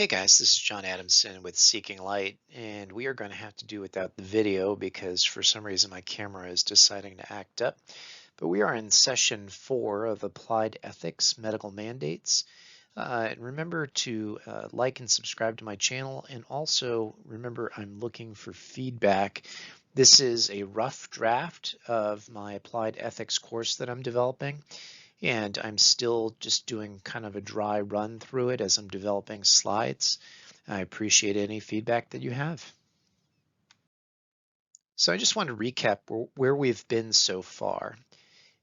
Hey guys, this is John Adamson with Seeking Light, and we are going to have to do without the video because for some reason my camera is deciding to act up. But we are in session 4 of Applied Ethics Medical Mandates. And remember to like and subscribe to my channel, and also remember I'm looking for feedback. This is a rough draft of my Applied Ethics course that I'm developing. And I'm still just doing kind of a dry run through it as I'm developing slides. I appreciate any feedback that you have. So I just want to recap where we've been so far.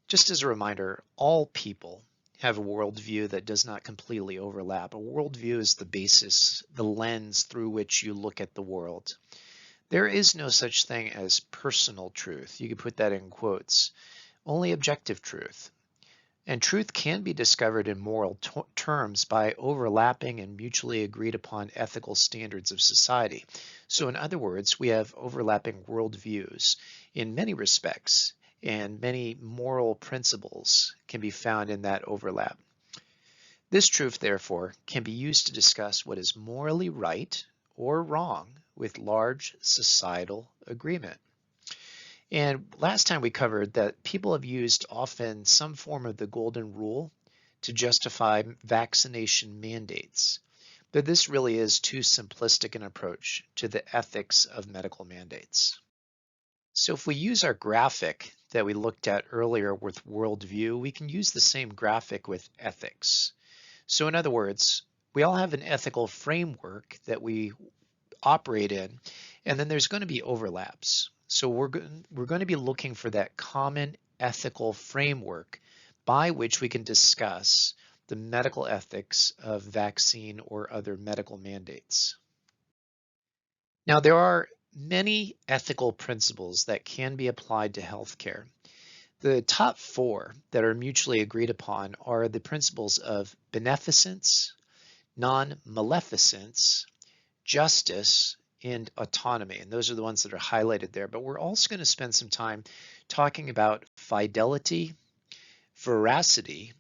Just as a reminder, all people have a worldview that does not completely overlap. A worldview is the basis, the lens through which you look at the world. There is no such thing as personal truth. You could put that in quotes. Only objective truth. And truth can be discovered in moral terms by overlapping and mutually agreed upon ethical standards of society. So in other words, we have overlapping worldviews in many respects, and many moral principles can be found in that overlap. This truth, therefore, can be used to discuss what is morally right or wrong with large societal agreement. And last time we covered that people have used often some form of the golden rule to justify vaccination mandates. But this really is too simplistic an approach to the ethics of medical mandates. So if we use our graphic that we looked at earlier with worldview, we can use the same graphic with ethics. So in other words, we all have an ethical framework that we operate in, and then there's going to be overlaps. So we're going to be looking for that common ethical framework by which we can discuss the medical ethics of vaccine or other medical mandates. Now, there are many ethical principles that can be applied to healthcare. The top 4 that are mutually agreed upon are the principles of beneficence, non-maleficence, justice, and autonomy. And those are the ones that are highlighted there. But we're also going to spend some time talking about fidelity, veracity,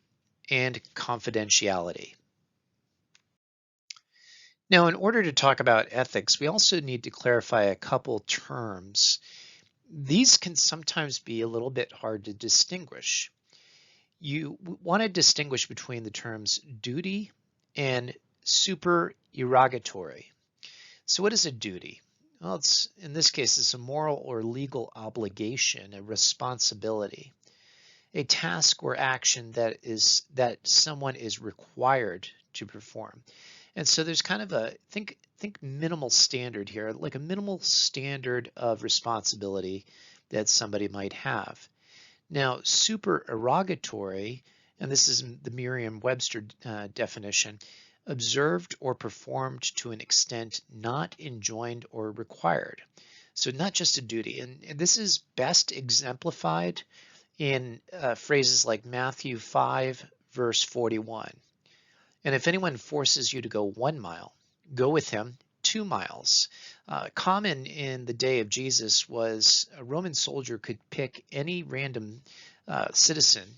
and confidentiality. Now, in order to talk about ethics, we also need to clarify a couple terms. These can sometimes be a little bit hard to distinguish. You want to distinguish between the terms duty and supererogatory. So what is a duty? Well, in this case, it's a moral or legal obligation, a responsibility, a task or action that someone is required to perform. And so there's kind of a think minimal standard here, like a minimal standard of responsibility that somebody might have. Now, supererogatory, and this is the Merriam-Webster definition, observed or performed to an extent not enjoined or required. So not just a duty. And this is best exemplified in phrases like Matthew 5, verse 41. And if anyone forces you to go 1 mile, go with him 2 miles. Common in the day of Jesus was a Roman soldier could pick any random citizen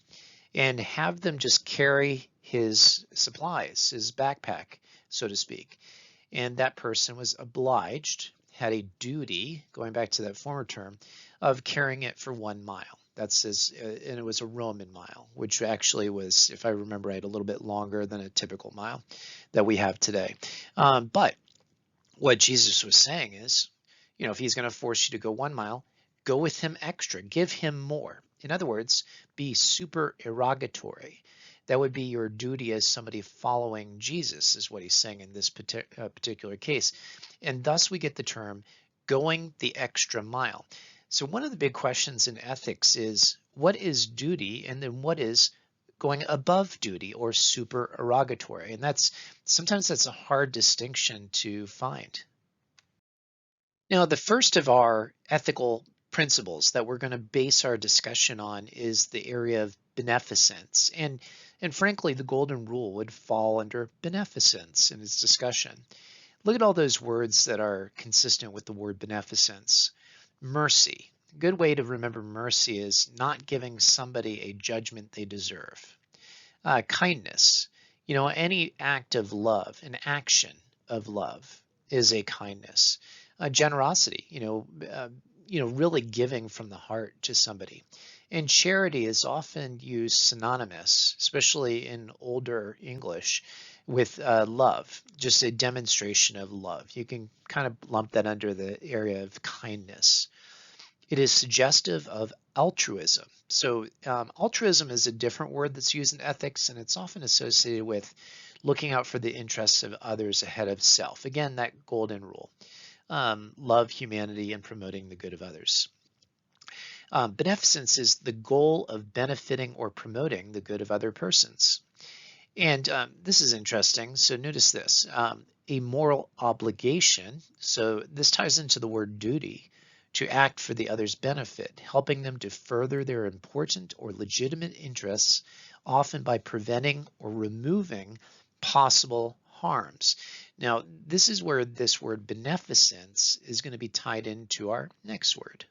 and have them just carry his supplies, his backpack, so to speak. And that person was obliged, had a duty, going back to that former term, of carrying it for 1 mile. That's and it was a Roman mile, which actually was, if I remember right, a little bit longer than a typical mile that we have today. But what Jesus was saying is, if he's going to force you to go 1 mile, go with him extra, give him more. In other words, be supererogatory. That would be your duty as somebody following Jesus, is what he's saying in this particular case. And thus we get the term going the extra mile. So one of the big questions in ethics is, what is duty, and then what is going above duty or supererogatory? And sometimes that's a hard distinction to find. Now, the first of our ethical principles that we're going to base our discussion on is the area of beneficence. And frankly, the golden rule would fall under beneficence in its discussion. Look at all those words that are consistent with the word beneficence. Mercy. A good way to remember mercy is not giving somebody a judgment they deserve. Kindness. Any act of love, an action of love is a kindness, a generosity, really giving from the heart to somebody. And charity is often used synonymous, especially in older English, with love, just a demonstration of love. You can kind of lump that under the area of kindness. It is suggestive of altruism. So altruism is a different word that's used in ethics, and it's often associated with looking out for the interests of others ahead of self. Again, that golden rule. Love humanity and promoting the good of others. Beneficence is the goal of benefiting or promoting the good of other persons. And this is interesting. So notice this, a moral obligation. So this ties into the word duty, to act for the other's benefit, helping them to further their important or legitimate interests, often by preventing or removing possible harms. Now, this is where this word beneficence is going to be tied into our next word.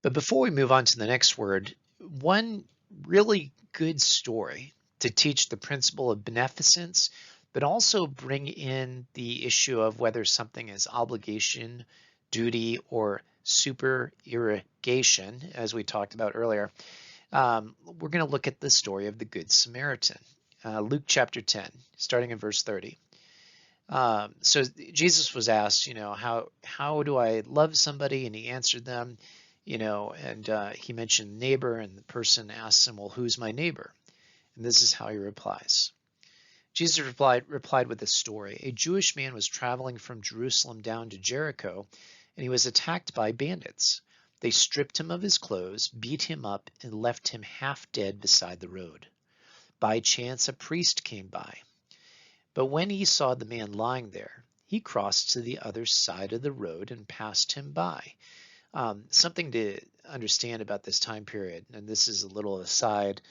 But before we move on to the next word, one really good story to teach the principle of beneficence, but also bring in the issue of whether something is obligation, duty, or supererogation, as we talked about earlier. We're going to look at the story of the Good Samaritan. Luke chapter 10, starting in verse 30. So Jesus was asked, how do I love somebody? And he answered them, and he mentioned neighbor, and the person asks him, well, who's my neighbor? And this is how he replies. Jesus replied with a story. A Jewish man was traveling from Jerusalem down to Jericho, and he was attacked by bandits. They stripped him of his clothes, beat him up, and left him half dead beside the road. By chance, a priest came by. But when he saw the man lying there, he crossed to the other side of the road and passed him by. Something to understand about this time period, and this is a little aside,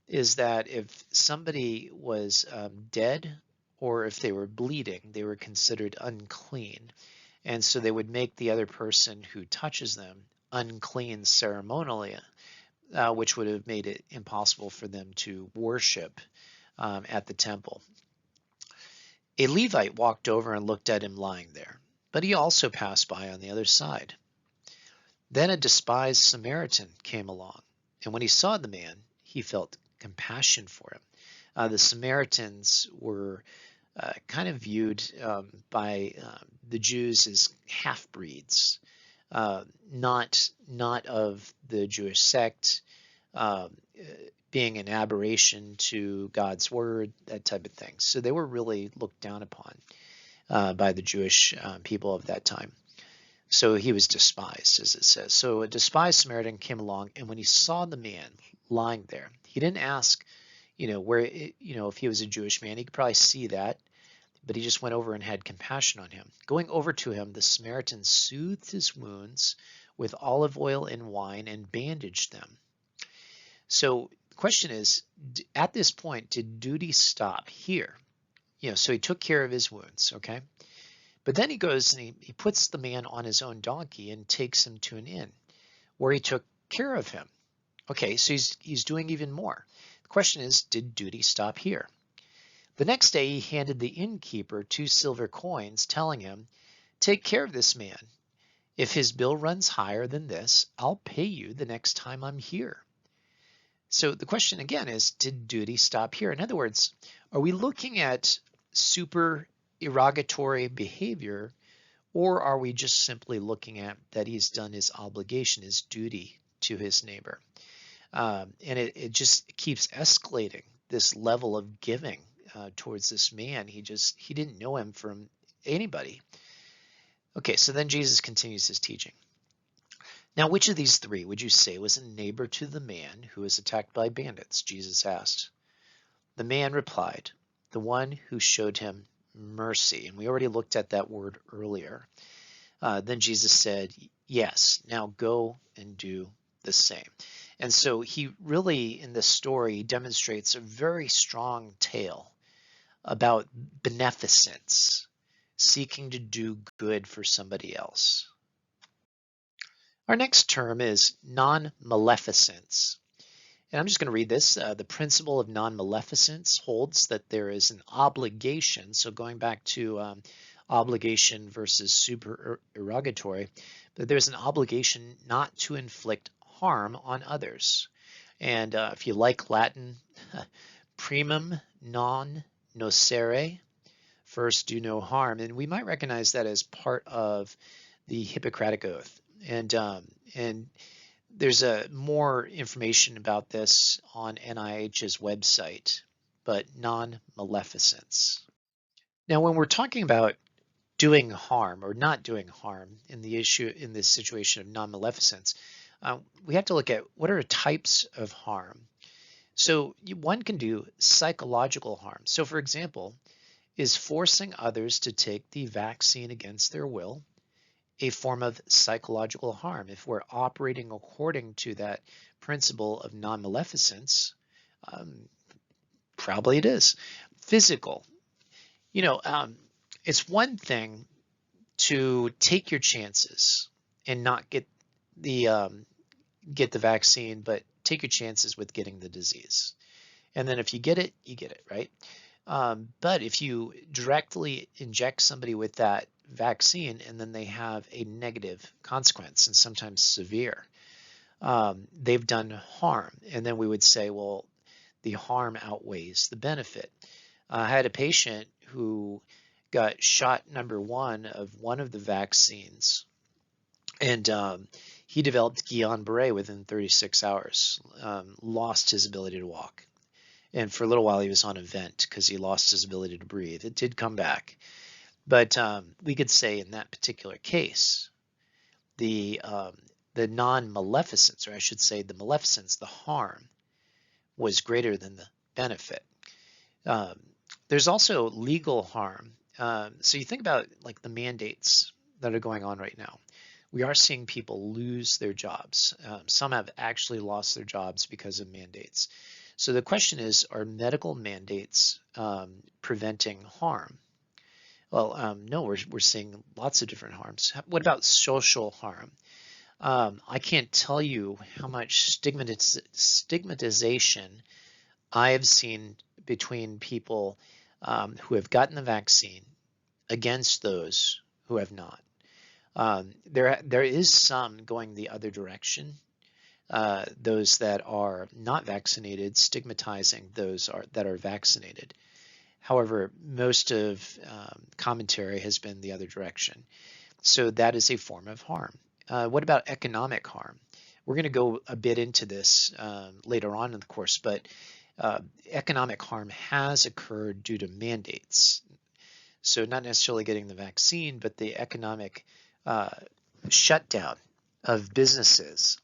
is that if somebody was dead or if they were bleeding, they were considered unclean. And so they would make the other person who touches them unclean ceremonially, which would have made it impossible for them to worship at the temple. A Levite walked over and looked at him lying there, but he also passed by on the other side. Then a despised Samaritan came along, and when he saw the man, he felt compassion for him. The Samaritans were kind of viewed by the Jews as half-breeds, not of the Jewish sect, being an aberration to God's word, that type of thing. So they were really looked down upon by the Jewish people of that time. So he was despised, as it says. So a despised Samaritan came along, and when he saw the man lying there, he didn't ask, if he was a Jewish man. He could probably see that, but he just went over and had compassion on him. Going over to him, the Samaritan soothed his wounds with olive oil and wine and bandaged them. So the question is, at this point, did duty stop here? So he took care of his wounds, okay? But then he goes and he puts the man on his own donkey and takes him to an inn where he took care of him. Okay, so he's doing even more. The question is, did duty stop here? The next day he handed the innkeeper 2 silver coins, telling him, take care of this man. If his bill runs higher than this, I'll pay you the next time I'm here. So the question again is, did duty stop here? In other words, are we looking at supererogatory behavior, or are we just simply looking at that he's done his obligation, his duty to his neighbor? And it just keeps escalating, this level of giving towards this man. He didn't know him from anybody. Okay, so then Jesus continues his teaching. Now, which of these 3 would you say was a neighbor to the man who was attacked by bandits? Jesus asked. The man replied, the one who showed him mercy. And we already looked at that word earlier. Then Jesus said, yes, now go and do the same. And so he really, in this story, demonstrates a very strong tale about beneficence, seeking to do good for somebody else. Our next term is non-maleficence. And I'm just going to read this. The principle of non-maleficence holds that there is an obligation. So going back to obligation versus supererogatory, that there's an obligation not to inflict harm on others. And if you like Latin, primum non nocere, first do no harm. And we might recognize that as part of the Hippocratic Oath. And there's more information about this on NIH's website, but non-maleficence. Now, when we're talking about doing harm or not doing harm in this situation of non-maleficence, we have to look at what are types of harm. So one can do psychological harm. So for example, is forcing others to take the vaccine against their will a form of psychological harm? If we're operating according to that principle of non-maleficence, probably it is. Physical. It's one thing to take your chances and not get the vaccine, but take your chances with getting the disease. And then if you get it, you get it, right? But if you directly inject somebody with that vaccine and then they have a negative consequence, and sometimes severe, they've done harm. And then we would say, well, the harm outweighs the benefit. I had a patient who got shot number 1 of one of the vaccines, and he developed Guillain-Barré within 36 hours, lost his ability to walk. And for a little while he was on a vent because he lost his ability to breathe. It did come back. But we could say in that particular case, the non-maleficence, or I should say the maleficence, the harm, was greater than the benefit. There's also legal harm. So you think about like the mandates that are going on right now. We are seeing people lose their jobs. Some have actually lost their jobs because of mandates. So the question is, are medical mandates preventing harm? Well, no, we're seeing lots of different harms. What about social harm? I can't tell you how much stigmatization I have seen between people who have gotten the vaccine against those who have not. There is some going the other direction. Those that are not vaccinated, stigmatizing those that are vaccinated. However, most of commentary has been the other direction. So that is a form of harm. What about economic harm? We're going to go a bit into this later on in the course, but economic harm has occurred due to mandates. So not necessarily getting the vaccine, but the economic shutdown of businesses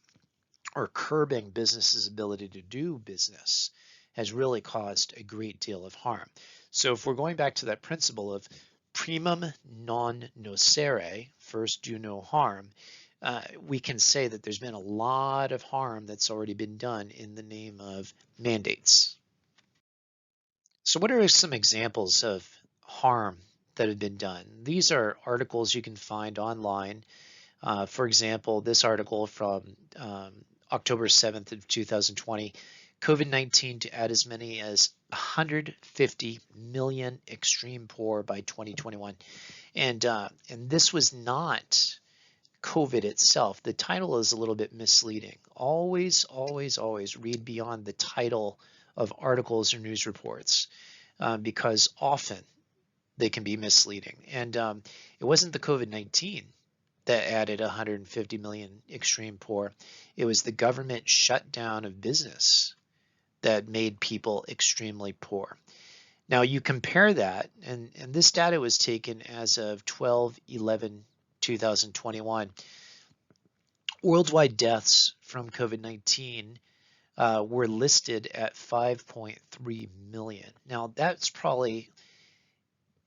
or curbing businesses' ability to do business has really caused a great deal of harm. So if we're going back to that principle of primum non nocere, first do no harm, we can say that there's been a lot of harm that's already been done in the name of mandates. So what are some examples of harm that have been done? These are articles you can find online. For example, this article from October 7th of 2020, COVID-19 to add as many as 150 million extreme poor by 2021. And this was not COVID itself. The title is a little bit misleading. Always, always, always read beyond the title of articles or news reports because often they can be misleading. And it wasn't the COVID-19 that added 150 million extreme poor. It was the government shutdown of business that made people extremely poor. Now you compare that, and this data was taken as of 12/11/2021. Worldwide deaths from COVID-19 were listed at 5.3 million. Now that's probably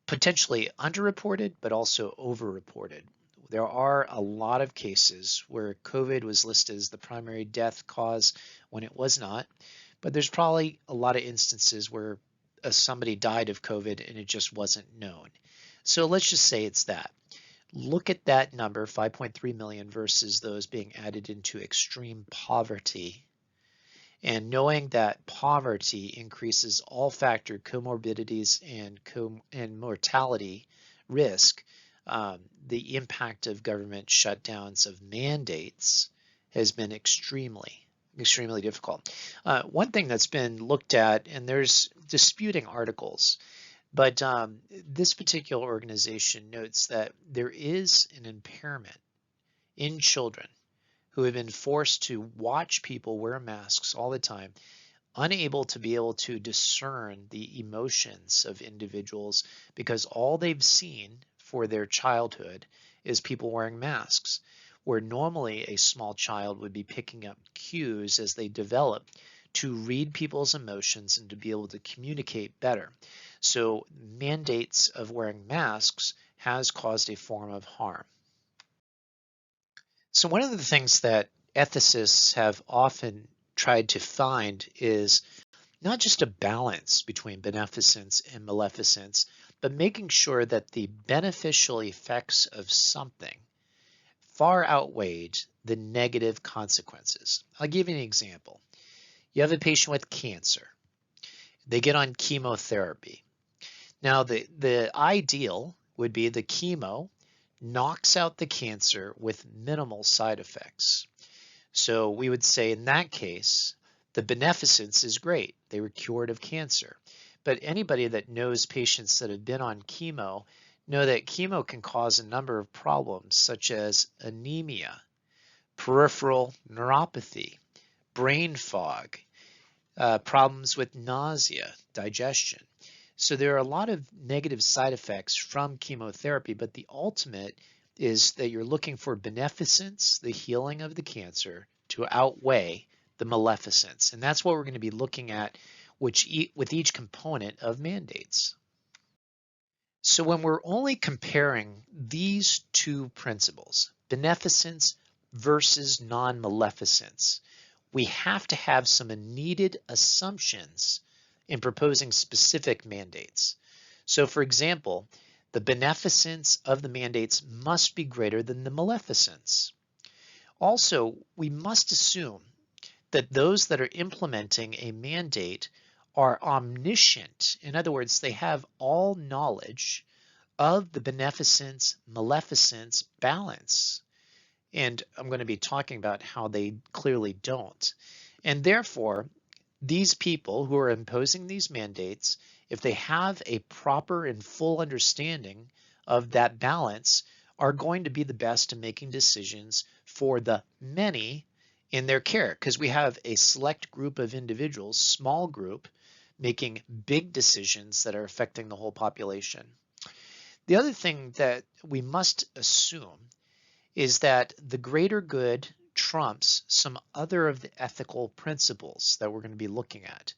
potentially underreported, but also overreported. There are a lot of cases where COVID was listed as the primary death cause when it was not, but there's probably a lot of instances where somebody died of COVID and it just wasn't known. So let's just say it's that. Look at that number, 5.3 million, versus those being added into extreme poverty, And knowing that poverty increases all factor comorbidities and mortality risk, the impact of government shutdowns of mandates has been extremely difficult. One thing that's been looked at, and there's disputing articles, but this particular organization notes that there is an impairment in children who have been forced to watch people wear masks all the time, unable to be able to discern the emotions of individuals because all they've seen for their childhood is people wearing masks, where normally a small child would be picking up cues as they develop to read people's emotions and to be able to communicate better. So mandates of wearing masks has caused a form of harm. So one of the things that ethicists have often tried to find is not just a balance between beneficence and maleficence, but making sure that the beneficial effects of something far outweighed the negative consequences. I'll give you an example. You have a patient with cancer. They get on chemotherapy. Now, the ideal would be the chemo knocks out the cancer with minimal side effects. So we would say in that case, the beneficence is great. They were cured of cancer. But anybody that knows patients that have been on chemo know that chemo can cause a number of problems such as anemia, peripheral neuropathy, brain fog, problems with nausea, digestion. So there are a lot of negative side effects from chemotherapy, but the ultimate is that you're looking for beneficence, the healing of the cancer, to outweigh the maleficence. And that's what we're going to be looking at with each component of mandates. So when we're only comparing these two principles, beneficence versus non-maleficence, we have to have some needed assumptions in proposing specific mandates. So for example, the beneficence of the mandates must be greater than the maleficence. Also, we must assume that those that are implementing a mandate are omniscient. In other words, they have all knowledge of the beneficence-maleficence balance. And I'm going to be talking about how they clearly don't. And therefore, these people who are imposing these mandates, if they have a proper and full understanding of that balance, are going to be the best in making decisions for the many in their care, because we have a select group of individuals, small group, making big decisions that are affecting the whole population. The other thing that we must assume is that the greater good trumps some other of the ethical principles that we're going to be looking at.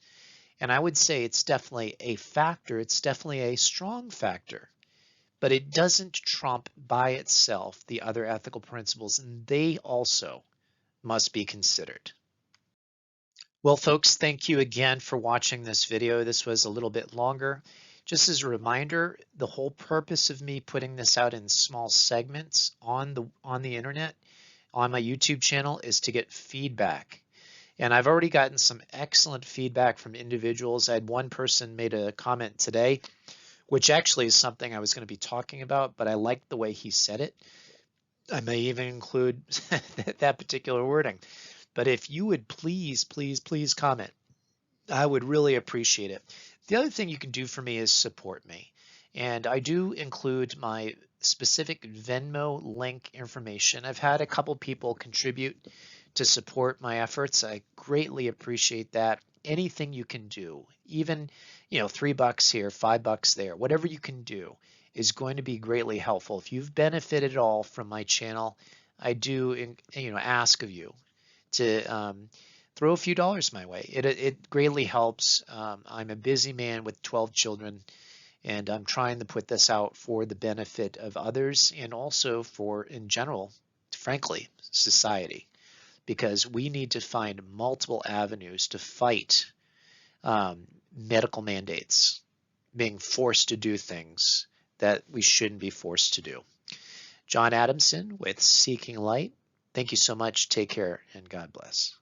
And I would say it's definitely a factor, it's definitely a strong factor, but it doesn't trump by itself the other ethical principles, and they also must be considered. Well, folks, thank you again for watching this video. This was a little bit longer. Just as a reminder, the whole purpose of me putting this out in small segments on the internet, on my YouTube channel, is to get feedback. And I've already gotten some excellent feedback from individuals. I had one person made a comment today, which actually is something I was going to be talking about, but I liked the way he said it. I may even include that particular wording. But if you would please comment, I would really appreciate it. The other thing you can do for me is support me. And I do include my specific Venmo link information. I've had a couple people contribute to support my efforts. I greatly appreciate that. Anything you can do, even $3 here, $5 there, whatever you can do is going to be greatly helpful. If you've benefited at all from my channel, I do ask of you to throw a few dollars my way. It greatly helps. I'm a busy man with 12 children, and I'm trying to put this out for the benefit of others and also for, in general, frankly, society, because we need to find multiple avenues to fight medical mandates, being forced to do things that we shouldn't be forced to do. John Adamson with Seeking Light. Thank you so much. Take care and God bless.